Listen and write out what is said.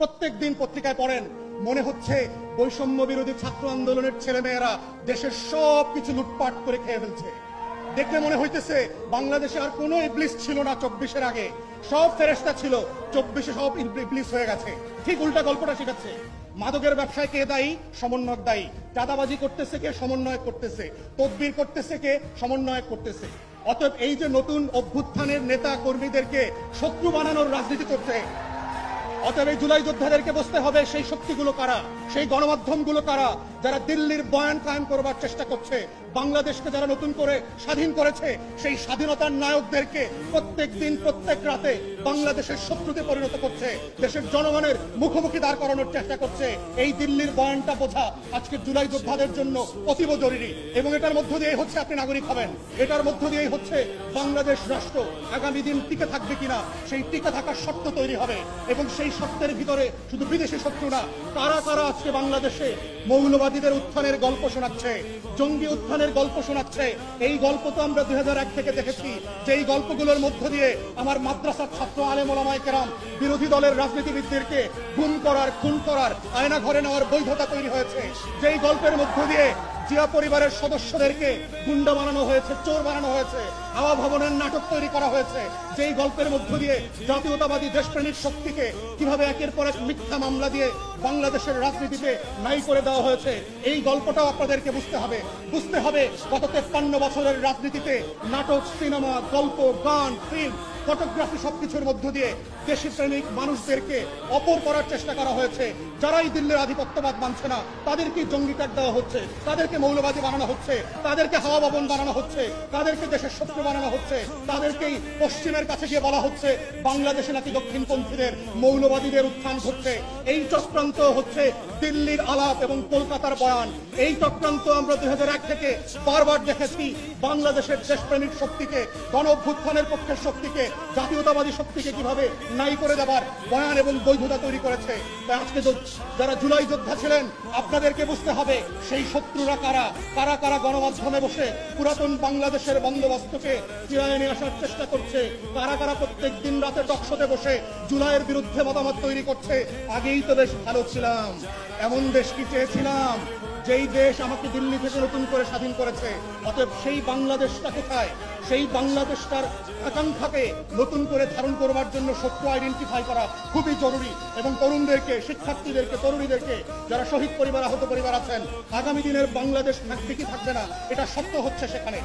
প্রত্যেক দিন পত্রিকায় পড়েন, মনে হচ্ছে বৈষম্য বিরোধী ছাত্র আন্দোলনের ছেলেমেয়েরা দেশের সব কিছু লুটপাট করে খেয়ে ফেলছে। দেখলে মনে হইতেছে বাংলাদেশে আর কোনো ইবলিস ছিল না 24-এর আগে, সব ফেরেশতা ছিল, 24-এ সব ইবলিস হয়ে গেছে। ঠিক উল্টা গল্পটা শেখাচ্ছে। মাদকের ব্যবসায় কে দায়ী? সমন্বয়ক দায়ী। চাঁদাবাজি করতেছে কে? সমন্বয়ক করতেছে। তদবির করতেছে কে? সমন্বয়ক করতেছে। অতএব এই যে নতুন অভ্যুত্থানের নেতা কর্মীদেরকে শত্রু বানানোর রাজনীতি করছে, অতএব এই জুলাই যোদ্ধাদেরকে বুঝতে হবে সেই শক্তিগুলো কারা, সেই গণমাধ্যমগুলো কারা, যারা দিল্লির বয়ান কায়েম করবার চেষ্টা করছে, বাংলাদেশকে যারা নতুন করে স্বাধীন করেছে সেই স্বাধীনতার নায়কদেরকে প্রত্যেক দিন প্রত্যেক রাতে বাংলাদেশের শত্রুতে পরিণত করছে, দেশের জনগণের মুখোমুখি দাঁড় করানোর চেষ্টা করছে। এই দিল্লির বয়ানটা বোঝা আজকে জুলাই যোদ্ধাদের জন্য অতীব জরুরি। এবং এটার মধ্য দিয়ে হচ্ছে আপনি নাগরিক হবেন, এটার মধ্য দিয়েই হচ্ছে বাংলাদেশ রাষ্ট্র আগামী দিন টিকে থাকবে কিনা সেই টিকে থাকার শর্ত তৈরি হবে। এবং সেই শর্তের ভিতরে শুধু বিদেশি শত্রু না, কারা কারা আজকে বাংলাদেশে মৌলবাদীদের উত্থানের গল্প শোনাচ্ছে, জঙ্গি উত্থানের গল্প শোনাচ্ছে। এই গল্প তো আমরা 2001 থেকে দেখেছি, যে এই গল্পগুলোর মধ্য দিয়ে আমার মাদ্রাসার ছাত্র আলেম ওলামায়ে কেরাম বিরোধী দলের রাজনীতিবিদদেরকে গুম করার, খুন করার, আয়না ঘরে নেওয়ার বৈধতা তৈরি হয়েছে। যেই গল্পের মধ্য দিয়ে জিয়া পরিবারের সদস্যদেরকে গুন্ডা বানানো হয়েছে, চোর বানানো হয়েছে, হাওয়া ভবনের নাটক তৈরি করা হয়েছে। যেই গল্পের মধ্য দিয়ে জাতীয়তাবাদী দেশপ্রেমিক শক্তিকে কিভাবে একের পর এক মিথ্যা মামলা দিয়ে বাংলাদেশের রাজনীতিতে নাই করে দেওয়া হয়েছে, এই গল্পটাও আপনাদেরকে বুঝতে হবে। বুঝতে হবে গত 53 বছরের রাজনীতিতে নাটক, সিনেমা, গল্প, গান, ফিল্ম, ফটোগ্রাফি সবকিছুর মধ্য দিয়ে দেশপ্রেমিক মানুষদেরকে অপর করার চেষ্টা করা হয়েছে। যারাই দিল্লির আধিপত্যবাদ মানছে না তাদেরকে জঙ্গি কার্ড দেওয়া হচ্ছে, তাদেরকে মৌলবাদী বানানো হচ্ছে, তাদেরকে হাওয়া ভবন বানানো হচ্ছে, তাদেরকে দেশের শত্রু বানানো হচ্ছে, তাদেরকেই পশ্চিমের কাছে গিয়ে বলা হচ্ছে বাংলাদেশে নাকি দক্ষিণপন্থীদের মৌলবাদীদের উত্থান ঘটছে। এই চক্রান্ত হচ্ছে দিল্লির আলাপ এবং কলকাতার বয়ান। এই চক্রান্ত আমরা 2001 থেকে বারবার দেখেছি। বাংলাদেশের দেশপ্রেমিক শক্তিকে, গণ অভ্যুত্থানের পক্ষের শক্তিকে, জাতীয়তাবাদী শক্তিকে কিভাবে নাই করে দেবার বয়ান এবং বৈধতা তৈরি করেছে। তাই আজকে যারা জুলাই যোদ্ধা ছিলেন আপনাদেরকে বুঝতে হবে সেই শত্রুরা কারা, কারা কারা গণমাধ্যমে বসে পুরাতন বাংলাদেশের বন্দোবস্তকে ফিরিয়ে নিয়ে আসার চেষ্টা করছে, কারা কারা প্রত্যেক দিন রাতে টকশোতে বসে জুলাইয়ের বিরুদ্ধে মতামত তৈরি করছে। আগেই তো বেশ ভালো ছিলাম, এমন দেশ কি চেয়েছিলাম যেই দেশ আমাকে দিল্লি থেকে নতুন করে স্বাধীন করেছে। অতএব সেই বাংলাদেশটা কোথায়? সেই বাংলাদেশটার আকাঙ্ক্ষাকে নতুন করে ধারণ করবার জন্য শত্রু আইডেন্টিফাই করা খুবই জরুরি। এবং তরুণদেরকে, শিক্ষার্থীদেরকে, তরুণীদেরকে, যারা শহীদ পরিবার, আহত পরিবার আছেন, আগামী দিনের বাংলাদেশ থাকবে কি থাকবে না এটা সত্য হচ্ছে সেখানে।